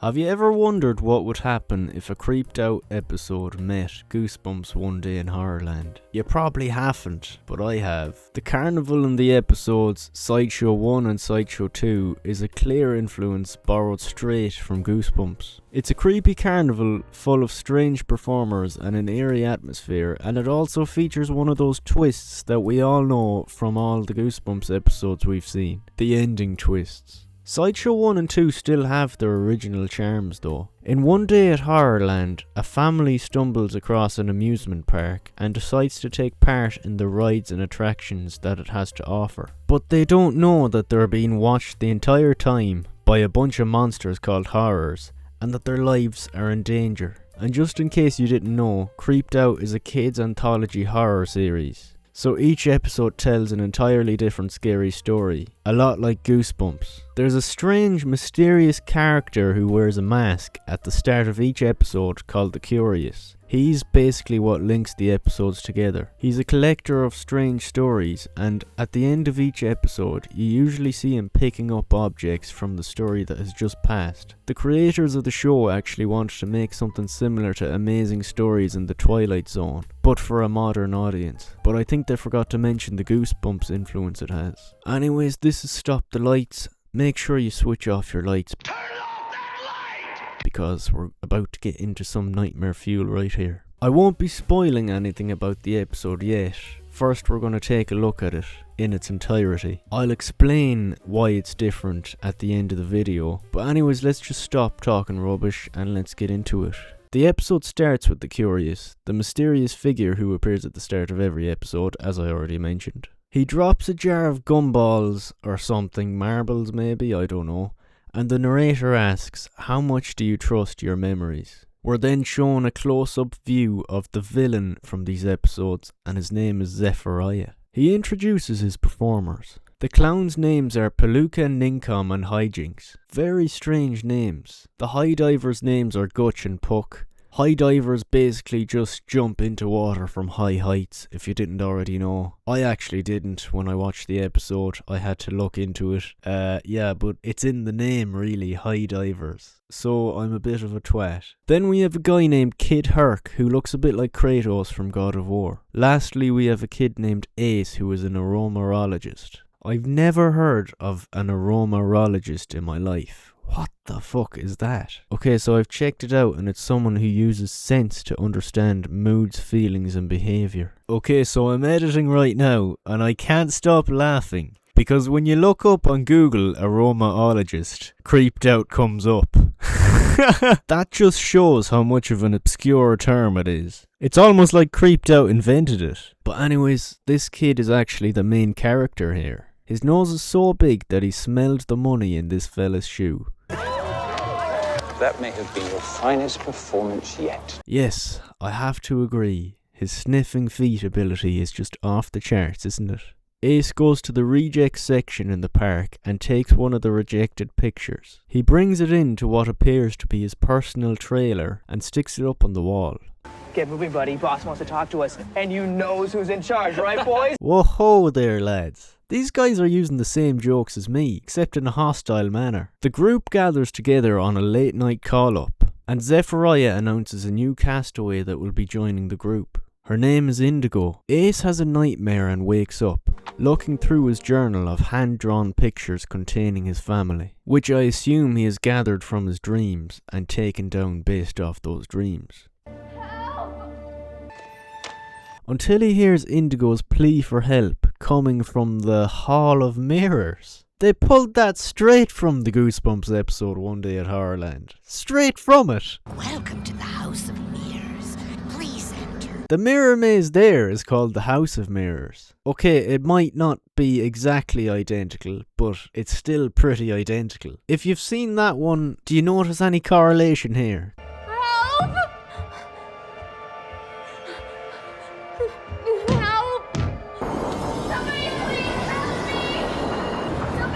Have you ever wondered what would happen if a creeped out episode met Goosebumps one day in Horrorland? You probably haven't, but I have. The Carnival in the episodes Sideshow 1 and Sideshow 2 is a clear influence borrowed straight from Goosebumps. It's a creepy carnival full of strange performers and an eerie atmosphere, and it also features one of those twists that we all know from all the Goosebumps episodes we've seen. The ending twists. Sideshow 1 and 2 still have their original charms though. In One Day at Horrorland, a family stumbles across an amusement park and decides to take part in the rides and attractions that it has to offer. But they don't know that they're being watched the entire time by a bunch of monsters called horrors, and that their lives are in danger. And just in case you didn't know, Creeped Out is a kids anthology horror series. So each episode tells an entirely different scary story, a lot like Goosebumps. There's a strange, mysterious character who wears a mask at the start of each episode called the Curious. He's basically what links the episodes together. He's a collector of strange stories, and at the end of each episode, you usually see him picking up objects from the story that has just passed. The creators of the show actually wanted to make something similar to Amazing Stories in the Twilight Zone, but for a modern audience. But I think they forgot to mention the Goosebumps influence it has. Anyways, this is Stop the Lights. Make sure you switch off your lights, because we're about to get into some nightmare fuel right here. I won't be spoiling anything about the episode yet. First, we're going to take a look at it in its entirety. I'll explain why it's different at the end of the video. But anyways, let's just stop talking rubbish and let's get into it. The episode starts with the Curious, the mysterious figure who appears at the start of every episode, as I already mentioned. He drops a jar of gumballs or something, marbles maybe, I don't know. And the narrator asks, how much do you trust your memories? We're then shown a close-up view of the villain from these episodes, and his name is Zephaniah. He introduces his performers. The clowns' names are Palooka, Ninkom and Hijinks. Very strange names. The high divers' names are Gutch and Puck. High divers basically just jump into water from high heights, if you didn't already know. I actually didn't when I watched the episode. I had to look into it. Yeah, but it's in the name really, high divers. So I'm a bit of a twat. Then we have a guy named Kid Herc, who looks a bit like Kratos from God of War. Lastly, we have a kid named Ace, who is an aromarologist. I've never heard of an aromarologist in my life. What the fuck is that? Okay, so I've checked it out and it's someone who uses sense to understand moods, feelings and behaviour. Okay, so I'm editing right now and I can't stop laughing. Because when you look up on Google aromaologist, Creeped Out comes up. That just shows how much of an obscure term it is. It's almost like Creeped Out invented it. But anyways, this kid is actually the main character here. His nose is so big that he smelled the money in this fella's shoe. That may have been your finest performance yet. Yes, I have to agree. His sniffing feet ability is just off the charts, isn't it? Ace goes to the reject section in the park and takes one of the rejected pictures. He brings it in to what appears to be his personal trailer and sticks it up on the wall. Get moving, buddy. Boss wants to talk to us. And you knows who's in charge, right, boys? Whoa there, lads. These guys are using the same jokes as me, except in a hostile manner. The group gathers together on a late night call-up, and Zephaniah announces a new castaway that will be joining the group. Her name is Indigo. Ace has a nightmare and wakes up, looking through his journal of hand-drawn pictures containing his family, which I assume he has gathered from his dreams and taken down based off those dreams. Until he hears Indigo's plea for help coming from the Hall of Mirrors. They pulled that straight from the Goosebumps episode One Day at Horrorland. Straight from it. Welcome to the House of Mirrors. Please enter. The mirror maze there is called the House of Mirrors. Okay, it might not be exactly identical, but it's still pretty identical. If you've seen that one, do you notice any correlation here? Help! Help! Somebody please help me!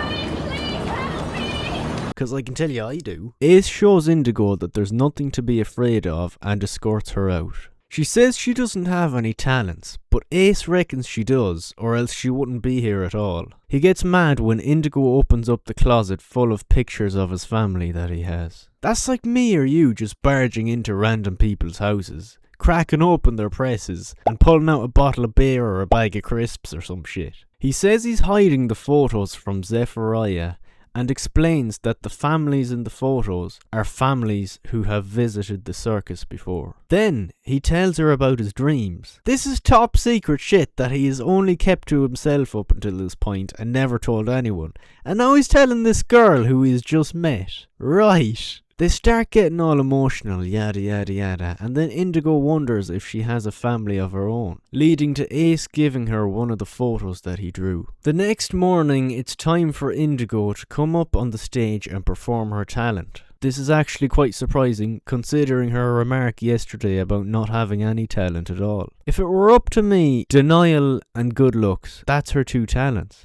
Somebody please help me! Because I can tell you I do. Ace shows Indigo that there's nothing to be afraid of and escorts her out. She says she doesn't have any talents, but Ace reckons she does, or else she wouldn't be here at all. He gets mad when Indigo opens up the closet full of pictures of his family that he has. That's like me or you just barging into random people's houses, cracking open their presses, and pulling out a bottle of beer or a bag of crisps or some shit. He says he's hiding the photos from Zechariah and explains that the families in the photos are families who have visited the circus before. Then he tells her about his dreams. This is top secret shit that he has only kept to himself up until this point and never told anyone. And now he's telling this girl who he's just met. Right. They start getting all emotional, yada yada yada, and then Indigo wonders if she has a family of her own, leading to Ace giving her one of the photos that he drew. The next morning, it's time for Indigo to come up on the stage and perform her talent. This is actually quite surprising, considering her remark yesterday about not having any talent at all. If it were up to me, denial and good looks, that's her two talents.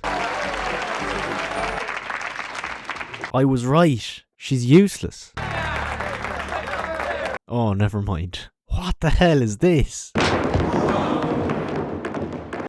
I was right. She's useless. Oh, never mind. What the hell is this?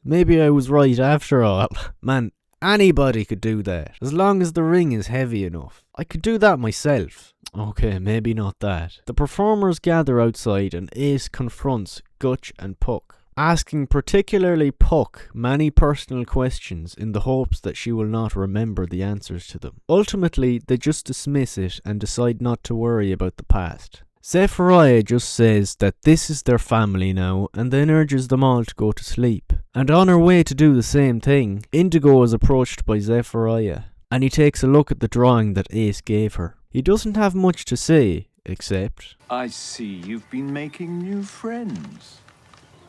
Maybe I was right after all. Man, anybody could do that, as long as the ring is heavy enough. I could do that myself. Okay, maybe not that. The performers gather outside and Ace confronts Gutch and Puck, asking particularly Puck many personal questions in the hopes that she will not remember the answers to them. Ultimately, they just dismiss it and decide not to worry about the past. Zechariah just says that this is their family now and then urges them all to go to sleep. And on her way to do the same thing, Indigo is approached by Zechariah and he takes a look at the drawing that Ace gave her. He doesn't have much to say, except, I see you've been making new friends.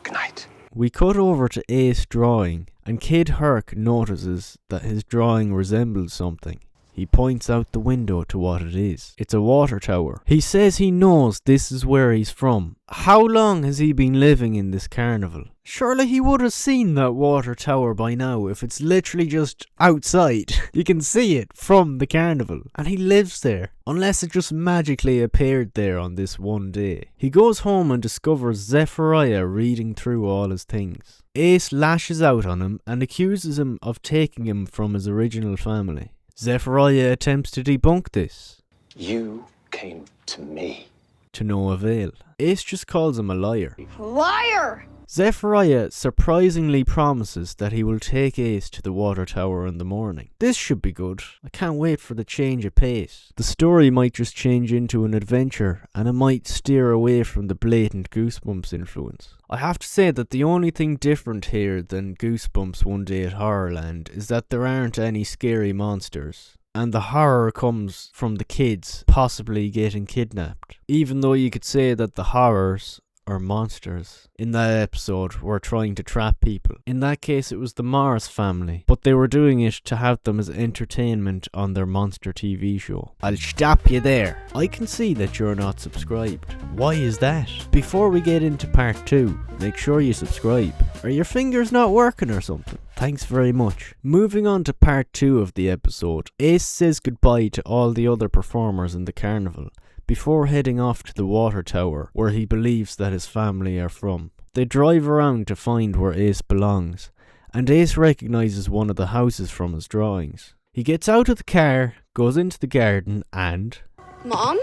Good night. We cut over to Ace drawing, and Kid Herc notices that his drawing resembles something. He points out the window to what it is. It's a water tower. He says he knows this is where he's from. How long has he been living in this carnival? Surely he would have seen that water tower by now if it's literally just outside. You can see it from the carnival. And he lives there. Unless it just magically appeared there on this one day. He goes home and discovers Zechariah reading through all his things. Ace lashes out on him and accuses him of taking him from his original family. Zechariah attempts to debunk this. You came to me. To no avail. Ace just calls him a liar. Liar! Zechariah surprisingly promises that he will take Ace to the water tower in the morning. This should be good. I can't wait for the change of pace. The story might just change into an adventure and it might steer away from the blatant Goosebumps influence. I have to say that the only thing different here than Goosebumps One Day at Horrorland is that there aren't any scary monsters. And the horror comes from the kids possibly getting kidnapped. Even though you could say that the horrors or monsters in that episode were trying to trap people. In that case it was the Morris family, but they were doing it to have them as entertainment on their monster TV show. I'll stop you there. I can see that you're not subscribed. Why is that? Before we get into part 2, make sure you subscribe. Are your fingers not working or something? Thanks very much. Moving on to part 2 of the episode, Ace says goodbye to all the other performers in the carnival before heading off to the water tower where he believes that his family are from. They drive around to find where Ace belongs, and Ace recognises one of the houses from his drawings. He gets out of the car, goes into the garden and... Mom?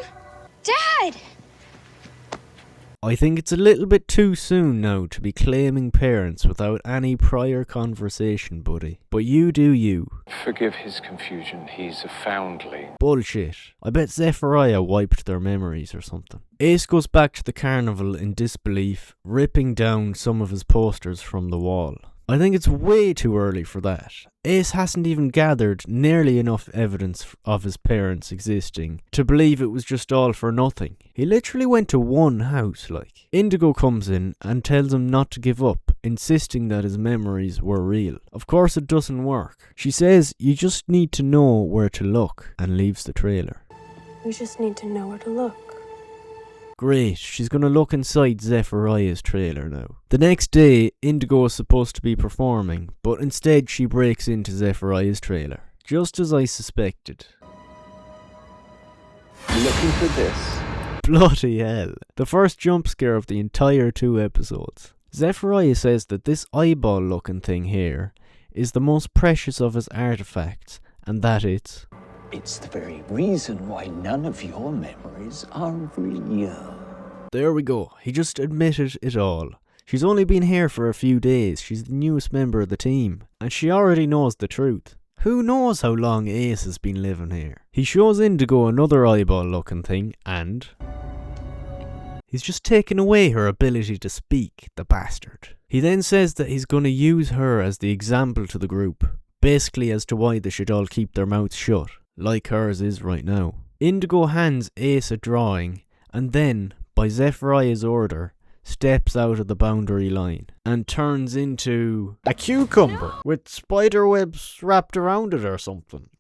Dad! I think it's a little bit too soon now to be claiming parents without any prior conversation, buddy. But you do you. Forgive his confusion. He's a foundling. Bullshit. I bet Zechariah wiped their memories or something. Ace goes back to the carnival in disbelief, ripping down some of his posters from the wall. I think it's way too early for that. Ace hasn't even gathered nearly enough evidence of his parents existing to believe it was just all for nothing. He literally went to one house, like. Indigo comes in and tells him not to give up, insisting that his memories were real. Of course it doesn't work. She says you just need to know where to look and leaves the trailer. You just need to know where to look. Great, she's gonna look inside Zechariah's trailer now. The next day, Indigo is supposed to be performing, but instead she breaks into Zechariah's trailer. Just as I suspected. Looking for this? Bloody hell. The first jump scare of the entire 2 episodes. Zechariah says that this eyeball looking thing here is the most precious of his artifacts, and that it's It's the very reason why none of your memories are real. There we go. He just admitted it all. She's only been here for a few days. She's the newest member of the team. And she already knows the truth. Who knows how long Ace has been living here? He shows Indigo another eyeball looking thing and... he's just taken away her ability to speak, the bastard. He then says that he's going to use her as the example to the group. Basically as to why they should all keep their mouths shut. Like hers is right now. Indigo hands Ace a drawing and then, by Zephaniah's order, steps out of the boundary line and turns into a cucumber with spider webs wrapped around it or something.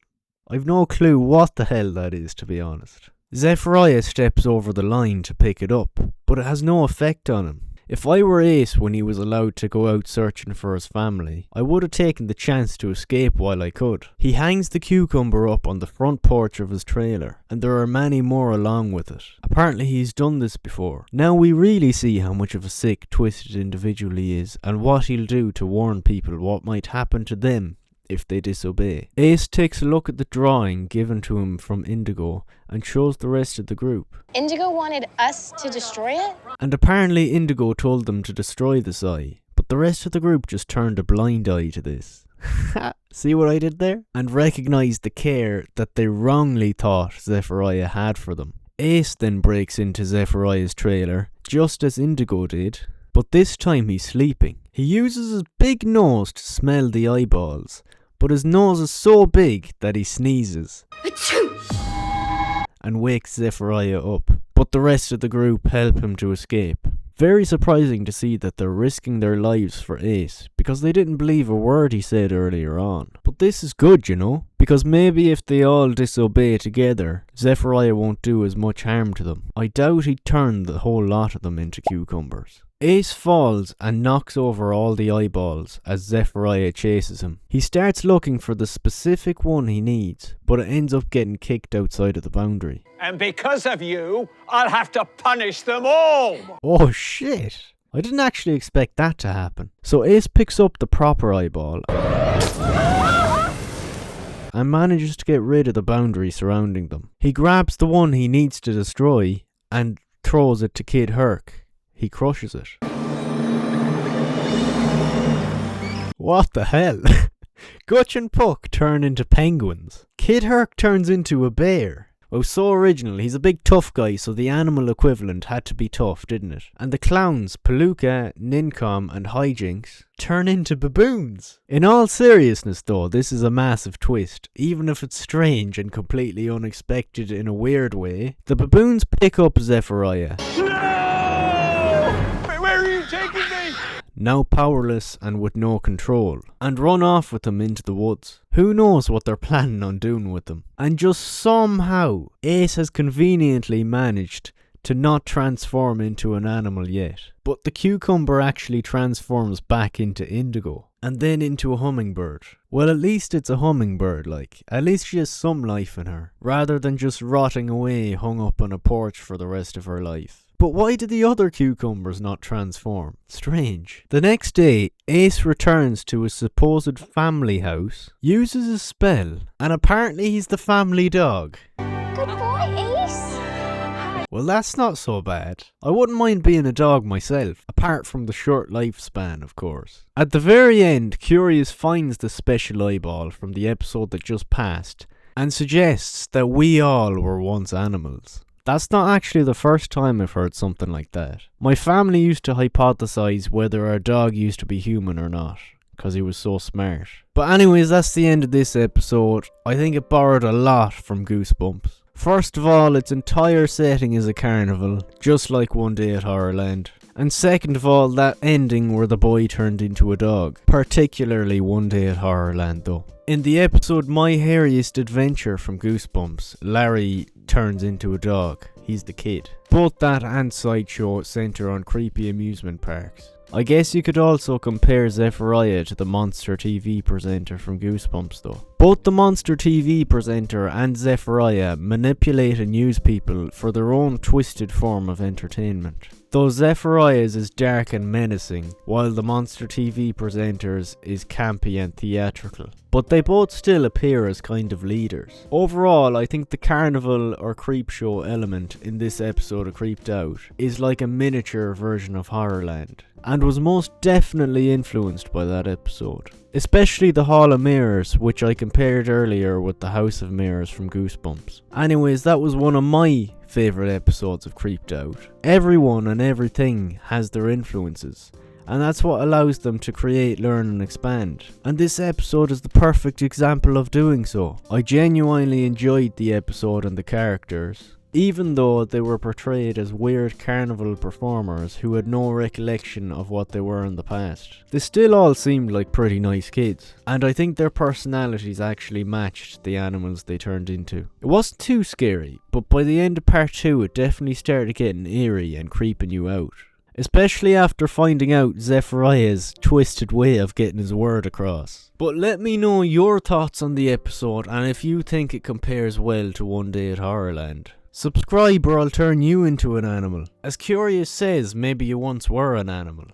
I've no clue what the hell that is, to be honest. Zephaniah steps over the line to pick it up, but it has no effect on him. If I were Ace when he was allowed to go out searching for his family, I would have taken the chance to escape while I could. He hangs the cucumber up on the front porch of his trailer, and there are many more along with it. Apparently he's done this before. Now we really see how much of a sick, twisted individual he is, and what he'll do to warn people what might happen to them if they disobey. Ace takes a look at the drawing given to him from Indigo and shows the rest of the group. Indigo wanted us to destroy it? And apparently Indigo told them to destroy this eye, but the rest of the group just turned a blind eye to this. See what I did there? And recognised the care that they wrongly thought Zephaniah had for them. Ace then breaks into Zephaniah's trailer, just as Indigo did, but this time he's sleeping. He uses his big nose to smell the eyeballs, but his nose is so big that he sneezes and wakes Zephaniah up. But the rest of the group help him to escape. Very surprising to see that they're risking their lives for Ace, because they didn't believe a word he said earlier on. But this is good, you know, because maybe if they all disobey together, Zephaniah won't do as much harm to them. I doubt he'd turn the whole lot of them into cucumbers. Ace falls and knocks over all the eyeballs as Zephaniah chases him. He starts looking for the specific one he needs, but it ends up getting kicked outside of the boundary. And because of you, I'll have to punish them all! Oh shit! I didn't actually expect that to happen. So Ace picks up the proper eyeball and manages to get rid of the boundary surrounding them. He grabs the one he needs to destroy and throws it to Kid Herc. He crushes it. What the hell? Gutch and Puck turn into penguins. Kid Herc turns into a bear. Oh, so original. He's a big tough guy, so the animal equivalent had to be tough, didn't it? And the clowns, Palooka, Nincom and Hijinks, turn into baboons. In all seriousness though, this is a massive twist. Even if it's strange and completely unexpected in a weird way, the baboons pick up Zephaniah. Where are you taking me? Now powerless and with no control, and run off with them into the woods. Who knows what they're planning on doing with them? And just somehow, Ace has conveniently managed to not transform into an animal yet. But the cucumber actually transforms back into Indigo, and then into a hummingbird. Well, at least it's a hummingbird, like. At least she has some life in her, rather than just rotting away hung up on a porch for the rest of her life. But why did the other cucumbers not transform? Strange. The next day, Ace returns to his supposed family house, uses a spell, and apparently he's the family dog. Good boy, Ace. Well, that's not so bad. I wouldn't mind being a dog myself, apart from the short lifespan, of course. At the very end, Curious finds the special eyeball from the episode that just passed, and suggests that we all were once animals. That's not actually the first time I've heard something like that. My family used to hypothesize whether our dog used to be human or not, because he was so smart. But anyways, that's the end of this episode. I think it borrowed a lot from Goosebumps. First of all, its entire setting is a carnival, just like One Day at Horrorland. And second of all, that ending where the boy turned into a dog. Particularly One Day at Horrorland though. In the episode My Hairiest Adventure from Goosebumps, Larry turns into a dog. He's the kid. Both that and Sideshow centre on creepy amusement parks. I guess you could also compare Zephyriah to the monster TV presenter from Goosebumps though. Both the monster TV presenter and Zephyriah manipulate and use people for their own twisted form of entertainment. Though Zephyriah's is dark and menacing, while the monster TV presenter's is campy and theatrical. But they both still appear as kind of leaders. Overall, I think the carnival or creep show element in this episode of Creeped Out is like a miniature version of Horrorland, and was most definitely influenced by that episode. Especially the Hall of Mirrors, which I compared earlier with the House of Mirrors from Goosebumps. Anyways, that was one of my favourite episodes of Creeped Out. Everyone and everything has their influences, and that's what allows them to create, learn and expand. And this episode is the perfect example of doing so. I genuinely enjoyed the episode and the characters, even though they were portrayed as weird carnival performers who had no recollection of what they were in the past. They still all seemed like pretty nice kids, and I think their personalities actually matched the animals they turned into. It wasn't too scary, but by the end of part 2 it definitely started getting eerie and creeping you out. Especially after finding out Zephyriah's twisted way of getting his word across. But let me know your thoughts on the episode and if you think it compares well to One Day at Horrorland. Subscribe or I'll turn you into an animal. As Curious says, maybe you once were an animal.